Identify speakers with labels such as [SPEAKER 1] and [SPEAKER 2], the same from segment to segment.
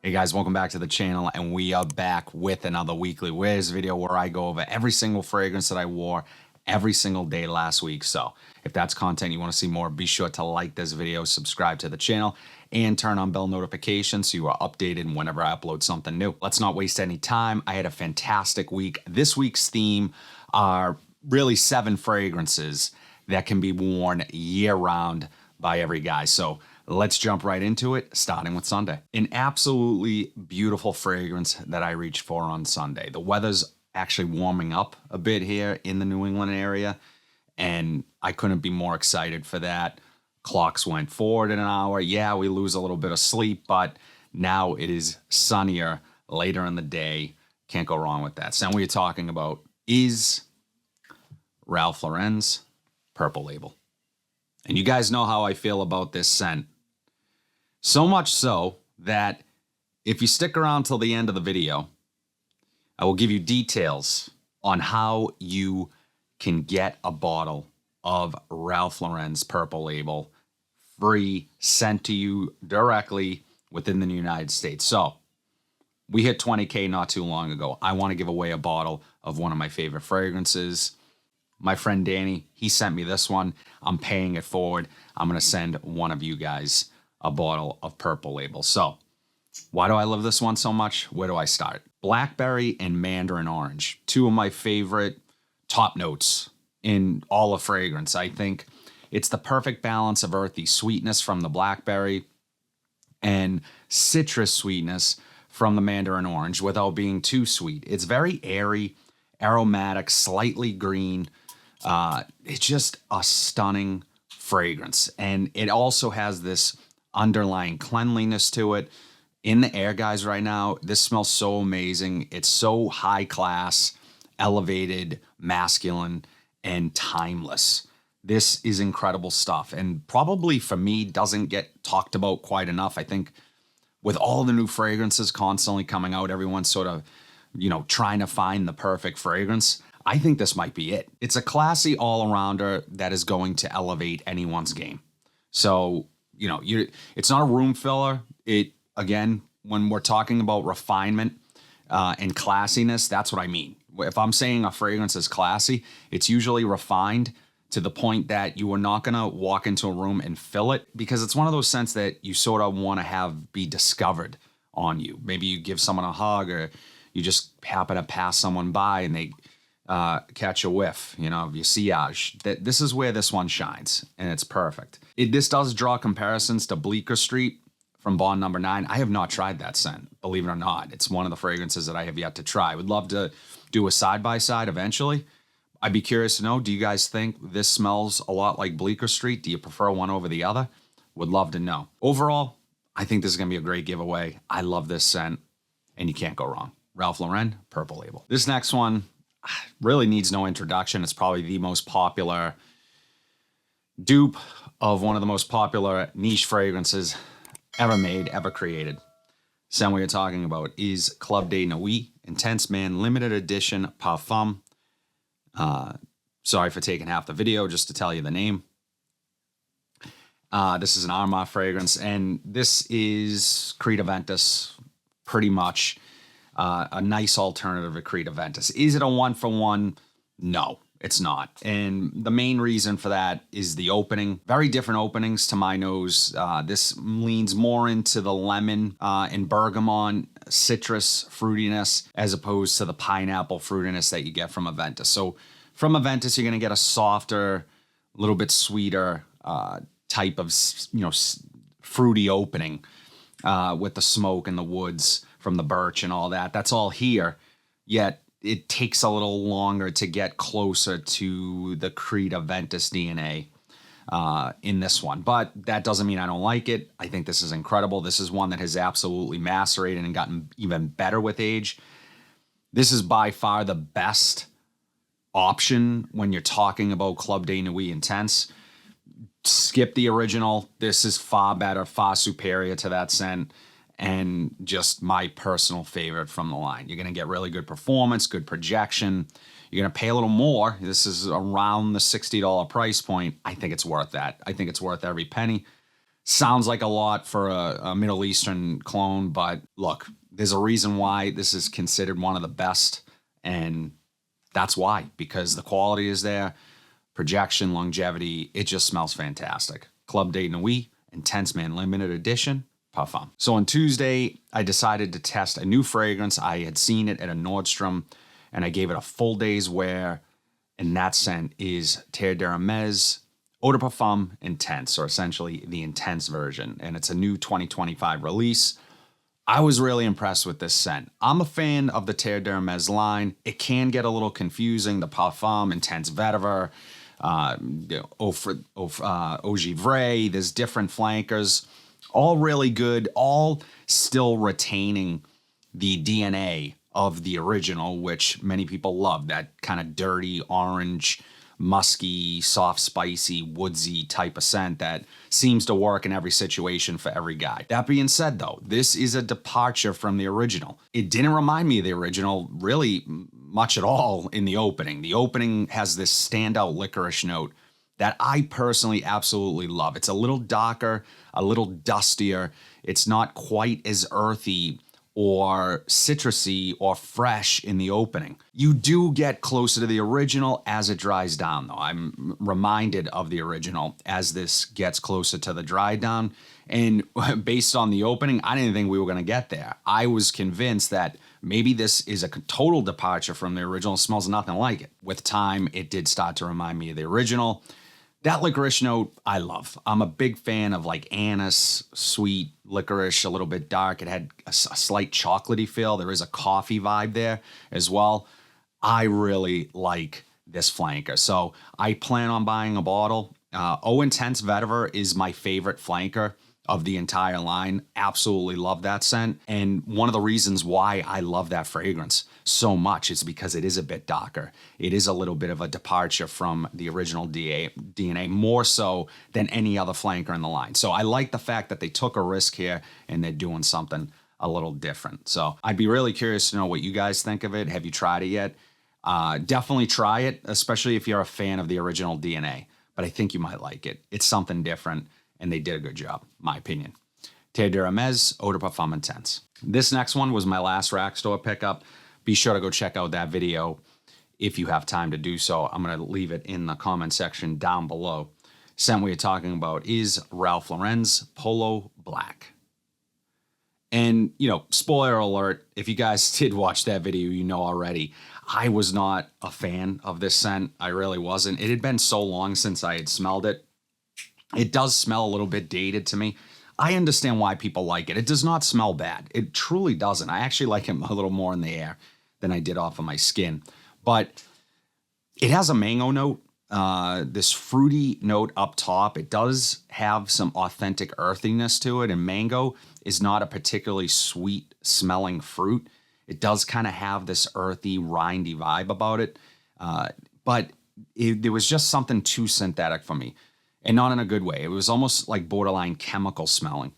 [SPEAKER 1] Hey guys, welcome back to the channel, and we are back with another weekly wears video where I go over every single fragrance that I wore every single day last week. So if that's content you want to see more, be sure to like this video, subscribe to the channel, and turn on bell notifications so you are updated whenever I upload something new. Let's not waste any time. I had a fantastic week. This week's theme are really 7 fragrances that can be worn year-round by every guy. So let's jump right into it, starting with Sunday. An absolutely beautiful fragrance that I reached for on Sunday. The weather's actually warming up a bit here in the New England area, and I couldn't be more excited for that. Clocks went forward in an hour. Yeah, we lose a little bit of sleep, but now it is sunnier later in the day. Can't go wrong with that. So what you're talking about is Ralph Lauren's Purple Label. And you guys know how I feel about this scent. So much so that if you stick around till the end of the video, I will give you details on how you can get a bottle of Ralph Lauren's Purple Label free, sent to you directly within the United States. So we hit 20K not too long ago. I want to give away a bottle of one of my favorite fragrances. My friend Danny, he sent me this one. I'm paying it forward. I'm going to send one of you guys a bottle of Purple Label. So why do I love this one so much? Where do I start? Blackberry and mandarin orange, 2 of my favorite top notes in all of fragrance. I think it's the perfect balance of earthy sweetness from the blackberry and citrus sweetness from the mandarin orange without being too sweet. It's very airy, aromatic, slightly green. It's just a stunning fragrance. And it also has this underlying cleanliness to it. In the air, guys, right now, this smells so amazing. It's so high class, elevated, masculine, and timeless. This is incredible stuff. And probably for me, doesn't get talked about quite enough. I think with all the new fragrances constantly coming out, everyone's sort of, trying to find the perfect fragrance. I think this might be it. It's a classy all-arounder that is going to elevate anyone's game. So, it's not a room filler. Again, when we're talking about refinement and classiness, that's what I mean. If I'm saying a fragrance is classy, it's usually refined to the point that you are not going to walk into a room and fill it, because it's one of those scents that you sort of want to have be discovered on you. Maybe you give someone a hug, or you just happen to pass someone by and they catch a whiff, of your sillage. This is where this one shines, and it's perfect. This does draw comparisons to Bleecker Street from Bond Number 9. I have not tried that scent, believe it or not. It's one of the fragrances that I have yet to try. I would love to do a side-by-side eventually. I'd be curious to know, do you guys think this smells a lot like Bleecker Street? Do you prefer one over the other? Would love to know. Overall, I think this is going to be a great giveaway. I love this scent, and you can't go wrong. Ralph Lauren, Purple Label. This next one really needs no introduction. It's probably the most popular dupe of one of the most popular niche fragrances ever made, ever created. Scent we are talking about is Club de Nuit Intense Man Limited Edition Parfum. Sorry for taking half the video just to tell you the name. This is an Armagh fragrance, and this is Creed Aventus, pretty much. A nice alternative to Creed Aventus. Is it a 1-for-1? No, it's not. And the main reason for that is the opening. Very different openings to my nose. This leans more into the lemon and bergamot, citrus fruitiness, as opposed to the pineapple fruitiness that you get from Aventus. So from Aventus, you're going to get a softer, a little bit sweeter type of, fruity opening with the smoke and the woods from the birch and all that. That's all here, yet it takes a little longer to get closer to the Creed Aventus DNA in this one. But that doesn't mean I don't like it. I think this is incredible. This is one that has absolutely macerated and gotten even better with age. This is by far the best option when you're talking about Club de Nuit Intense. Skip the original. This is far better, far superior to that scent, and just my personal favorite from the line. You're going to get really good performance, good projection. You're going to pay a little more. This is around the $60 price point. I think it's worth that. I think it's worth every penny. Sounds like a lot for a Middle Eastern cologne, but look, there's a reason why this is considered one of the best, and that's why, because the quality is there, projection, longevity, it just smells fantastic. Club de Nuit, Intense Man Limited Edition, Parfum. So on Tuesday, I decided to test a new fragrance. I had seen it at a Nordstrom, and I gave it a full day's wear, and that scent is Terre d'Hermès Eau de Parfum Intense, or essentially the Intense version, and it's a new 2025 release. I was really impressed with this scent. I'm a fan of the Terre d'Hermès line. It can get a little confusing, the Parfum, Intense Vetiver, Eau Givre, there's different flankers, all really good, all still retaining the DNA of the original, which many people love, that kind of dirty orange, musky, soft, spicy, woodsy type of scent that seems to work in every situation for every guy. That being said, though, this is a departure from the original. It didn't remind me of the original really much at all in the opening. The opening has this standout licorice note that I personally absolutely love. It's a little darker, a little dustier. It's not quite as earthy or citrusy or fresh in the opening. You do get closer to the original as it dries down, though. I'm reminded of the original as this gets closer to the dry down. And based on the opening, I didn't think we were going to get there. I was convinced that maybe this is a total departure from the original. It smells nothing like it. With time, it did start to remind me of the original. That licorice note, I love. I'm a big fan of like anise, sweet licorice, a little bit dark. It had a slight chocolatey feel. There is a coffee vibe there as well. I really like this flanker. So I plan on buying a bottle. Eau Intense Vetiver is my favorite flanker of the entire line. Absolutely love that scent. And one of the reasons why I love that fragrance so much is because it is a bit darker. It is a little bit of a departure from the original DNA, more so than any other flanker in the line. So I like the fact that they took a risk here and they're doing something a little different. So I'd be really curious to know what you guys think of it. Have you tried it yet? Definitely try it, especially if you're a fan of the original DNA. But I think you might like it. It's something different, and they did a good job, my opinion. Terre d'Hermès Eau de Parfum Intense. This next one was my last rack store pickup. Be sure to go check out that video if you have time to do so. I'm going to leave it in the comment section down below. Scent we are talking about is Ralph Lauren's Polo Black. And, you know, spoiler alert, if you guys did watch that video, you know already, I was not a fan of this scent. I really wasn't. It had been so long since I had smelled it. It does smell a little bit dated to me. I understand why people like it. It does not smell bad. It truly doesn't. I actually like it a little more in the air than I did off of my skin. But it has a mango note, this fruity note up top. It does have some authentic earthiness to it, and mango is not a particularly sweet smelling fruit. It does kind of have this earthy, rindy vibe about it. But there was just something too synthetic for me, and not in a good way. It was almost like borderline chemical smelling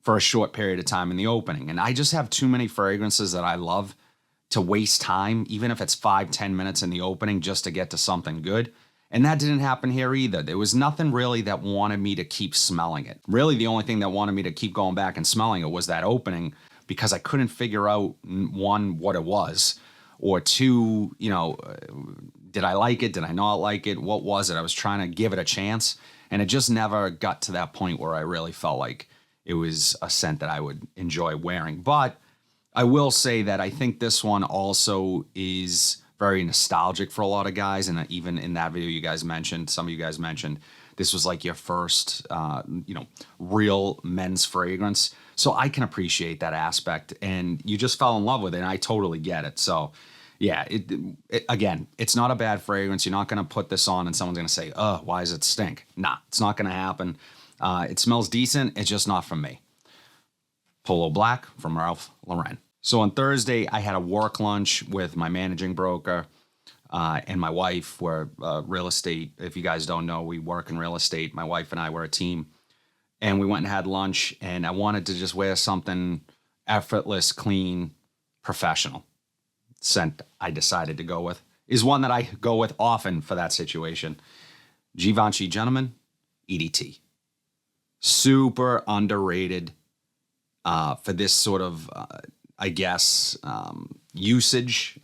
[SPEAKER 1] for a short period of time in the opening. And I just have too many fragrances that I love to waste time, even if it's 5-10 minutes in the opening just to get to something good. And that didn't happen here either. There was nothing really that wanted me to keep smelling it. Really, the only thing that wanted me to keep going back and smelling it was that opening, because I couldn't figure out, one, what it was, or two, you know, did I like it? Did I not like it? What was it? I was trying to give it a chance, and it just never got to that point where I really felt like it was a scent that I would enjoy wearing. But I will say that I think this one also is very nostalgic for a lot of guys. And even in that video you guys mentioned, some of you guys mentioned, this was like your first, real men's fragrance. So I can appreciate that aspect, and you just fell in love with it, and I totally get it. So yeah, again, it's not a bad fragrance. You're not going to put this on and someone's going to say, why does it stink? Nah, it's not going to happen. It smells decent. It's just not from me. Polo Black from Ralph Lauren. So on Thursday, I had a work lunch with my managing broker and my wife. We're real estate. If you guys don't know, we work in real estate. My wife and I were a team. And we went and had lunch, and I wanted to just wear something effortless, clean, professional. Scent I decided to go with is one that I go with often for that situation. Givenchy Gentleman EDT. Super underrated for this sort of, I guess, usage.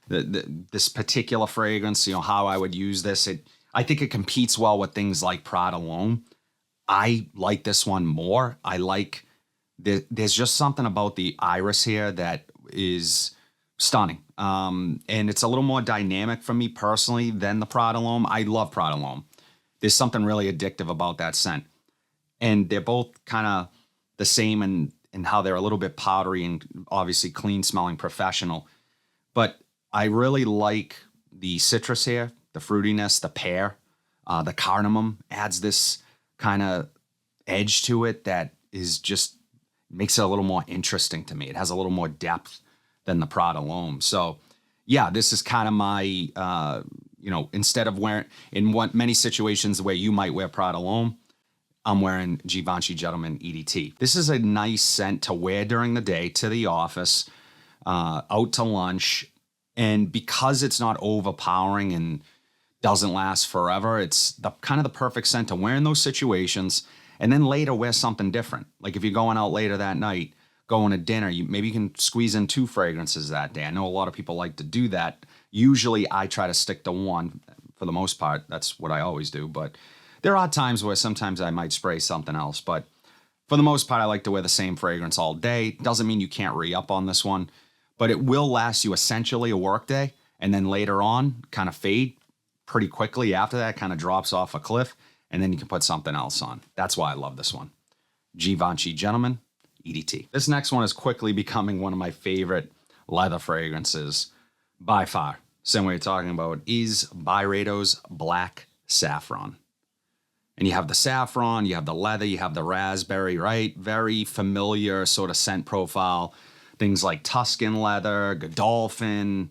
[SPEAKER 1] This particular fragrance, how I would use this. I think it competes well with things like Prada L'Homme. I like this one more. There's just something about the iris here that is stunning. And it's a little more dynamic for me personally than the Prada L'Homme. I love Prada L'Homme. There's something really addictive about that scent. And they're both kind of the same in how they're a little bit powdery and obviously clean smelling professional. But I really like the citrus here, the fruitiness, the pear, the cardamom adds this kind of edge to it that is just makes it a little more interesting to me. It has a little more depth than the Prada L'Homme. So yeah, this is kind of my, instead of wearing, many situations where you might wear Prada L'Homme, I'm wearing Givenchy Gentleman EDT. This is a nice scent to wear during the day to the office, out to lunch. And because it's not overpowering and doesn't last forever, it's the kind of the perfect scent to wear in those situations. And then later wear something different. Like if you're going out later that night, going to dinner, maybe you can squeeze in 2 fragrances that day. I know a lot of people like to do that. Usually I try to stick to one for the most part. That's what I always do. But there are times where sometimes I might spray something else. But for the most part, I like to wear the same fragrance all day. Doesn't mean you can't re-up on this one, but it will last you essentially a work day. And then later on, kind of fade pretty quickly after that, kind of drops off a cliff. And then you can put something else on. That's why I love this one. Givenchy Gentleman EDT. This next one is quickly becoming one of my favorite leather fragrances by far. Same way you're talking about is Byredo's Black Saffron. And you have the saffron, you have the leather, you have the raspberry, right? Very familiar sort of scent profile. Things like Tuscan leather, Godolphin.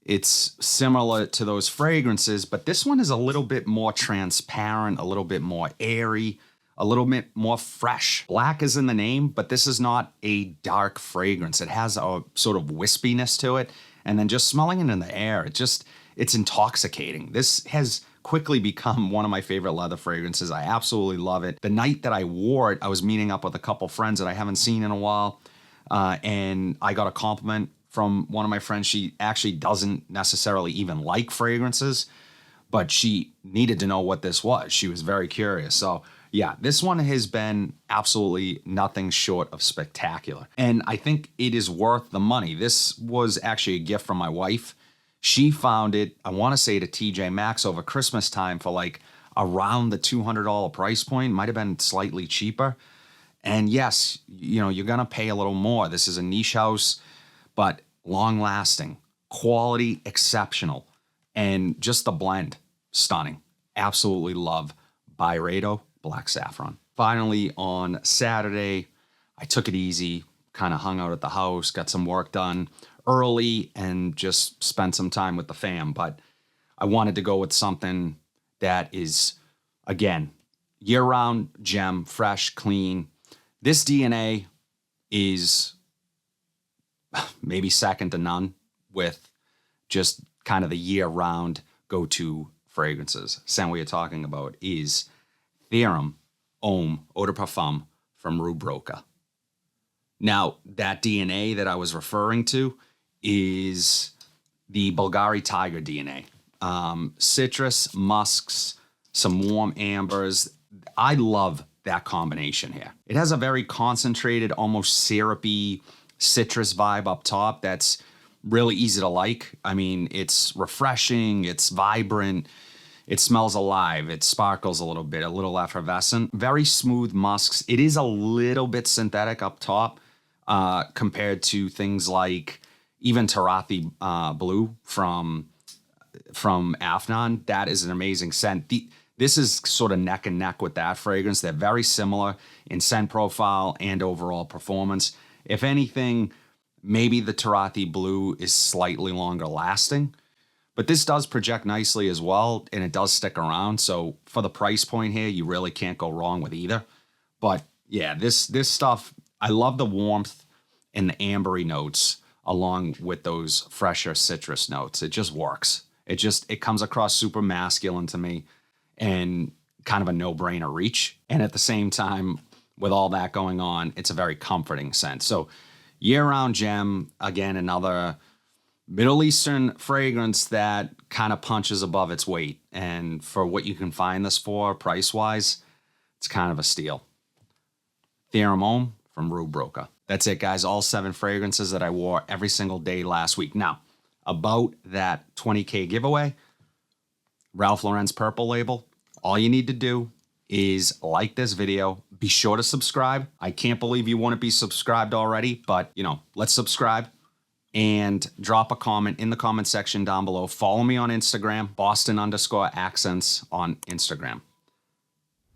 [SPEAKER 1] It's similar to those fragrances, but this one is a little bit more transparent, a little bit more airy, a little bit more fresh. Black is in the name, but this is not a dark fragrance. It has a sort of wispiness to it. And then just smelling it in the air, it's intoxicating. This has quickly become one of my favorite leather fragrances. I absolutely love it. The night that I wore it, I was meeting up with a couple friends that I haven't seen in a while. And I got a compliment from one of my friends. She actually doesn't necessarily even like fragrances, but she needed to know what this was. She was very curious. So yeah, this one has been absolutely nothing short of spectacular. And I think it is worth the money. This was actually a gift from my wife. She found it, I want to say to TJ Maxx over Christmas time for like around the $200 price point. Might have been slightly cheaper. And yes, you're going to pay a little more. This is a niche house, but long lasting, quality exceptional, and just the blend, stunning. Absolutely love Byredo Black Saffron. Finally, on Saturday, I took it easy, kind of hung out at the house, got some work done early, and just spent some time with the fam. But I wanted to go with something that is, again, year-round gem, fresh, clean. This DNA is maybe second to none with just kind of the year-round go-to fragrances. Same way you're talking about is Theorem Homme Eau de Parfum from Rue Broca. Now, that DNA that I was referring to is the Bulgari Tiger DNA. Citrus, musks, some warm ambers. I love that combination here. It has a very concentrated, almost syrupy citrus vibe up top that's really easy to like. I mean, it's refreshing, it's vibrant, it smells alive, it sparkles a little effervescent. Very smooth musks. It is a little bit synthetic up top compared to things like even Tarathi Blue from Afnan. That is an amazing scent. This is sort of neck and neck with that fragrance. They're very similar in scent profile and overall performance. If anything, maybe the Tarathi Blue is slightly longer lasting, but this does project nicely as well, and it does stick around. So for the price point here, you really can't go wrong with either. But yeah, this stuff, I love the warmth and the ambery notes along with those fresher citrus notes. It just works. It comes across super masculine to me. And kind of a no-brainer reach. And at the same time, with all that going on, it's a very comforting scent. So year-round gem, again, another Middle Eastern fragrance that kind of punches above its weight. And for what you can find this for, price-wise, it's kind of a steal. Theorem Homme from Rue Broca. That's it, guys. All 7 fragrances that I wore every single day last week. Now, about that 20K giveaway, Ralph Lauren's Purple Label, all you need to do is like this video. Be sure to subscribe. I can't believe you wouldn't be subscribed already, but, you know, let's subscribe and drop a comment in the comment section down below. Follow me on Instagram, Boston_accents on Instagram.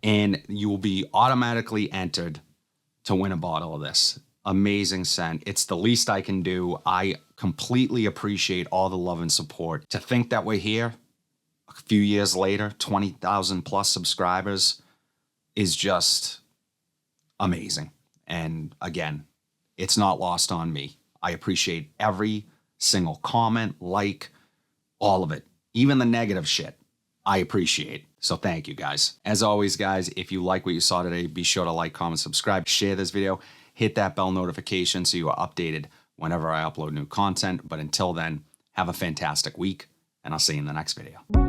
[SPEAKER 1] And you will be automatically entered to win a bottle of this. Amazing scent. It's the least I can do. I completely appreciate all the love and support. To think that we're here a few years later, 20,000 plus subscribers, is just amazing. And again, it's not lost on me. I appreciate every single comment, like, all of it. Even the negative shit, I appreciate. So thank you, guys. As always, guys, if you like what you saw today, be sure to like, comment, subscribe, share this video, hit that bell notification so you are updated whenever I upload new content. But until then, have a fantastic week, and I'll see you in the next video.